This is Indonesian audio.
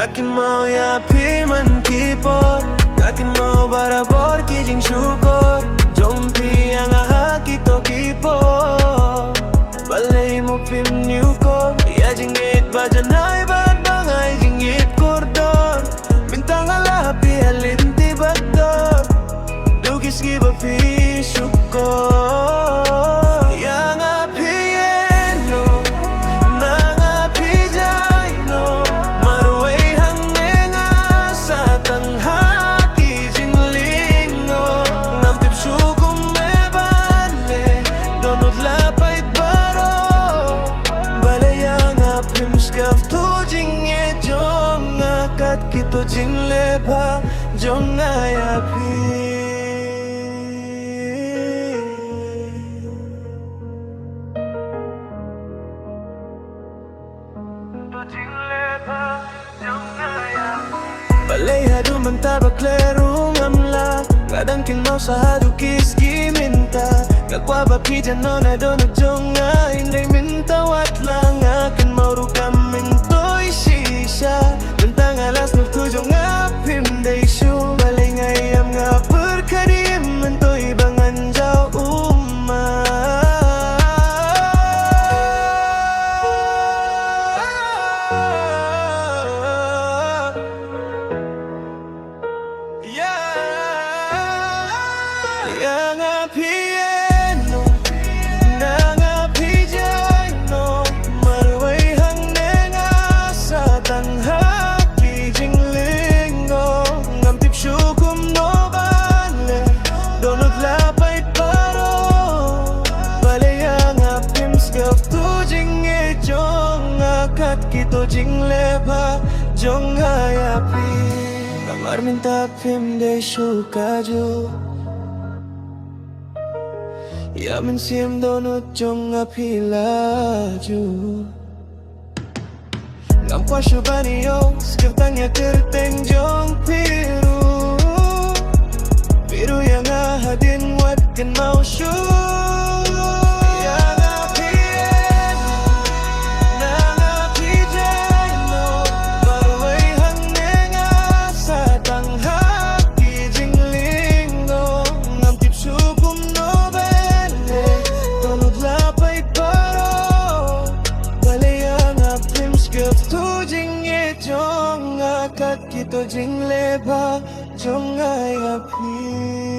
Ngakin mau ya piman kipor, ngakin mau barabor kijing syukur. Jompi yang ahaki to kipor, balay mo pim new ko. Ya jingit bajanay bad bangay jingit kordon. Bintang alapi alinti bagdor, lugis giba fi syukur. Yang api yeno, nang api jayno, marway hangenga sa tanghaki jinglingo. Nampip syukum me bale, donot lapay baro. Balay yang apim skaf tu jingye jong akat kito jinglepa jong ayapi. Balay hadu mantabak lerong amla, ngadang kin mau sa hadu kiski minta. Kakwa ba pijan no na donut jonga, hindi minta wat lang akin mau rukam mintoy shisha. Bentang alas nuftu jonga pimday shu, balay ngayam nga perkadim mintoy bangan jaw umma. Yang api yeno, nang api jayno, marway hangenga sa tanghaki jinglingo. Ngampip syukum no bale, donot lapay paro. Balay yang apim skaf tu jingge jong akat kito jinglepa jong hayapi. Kamar minta pim de syukaju, ya mensim donut jong api laju. Ngampwa syubani yo, skip tanya kerteng jong piru. Piru yang ahadin wat kan mau syu. Yang api yeno, nang api jayno, marway hangenga sa tanghaki jinglingo. Ngampip syukum no bele, donut lapay paro. Balay ang apim skaf tu jingye jong akat kito jingleba jong ay api.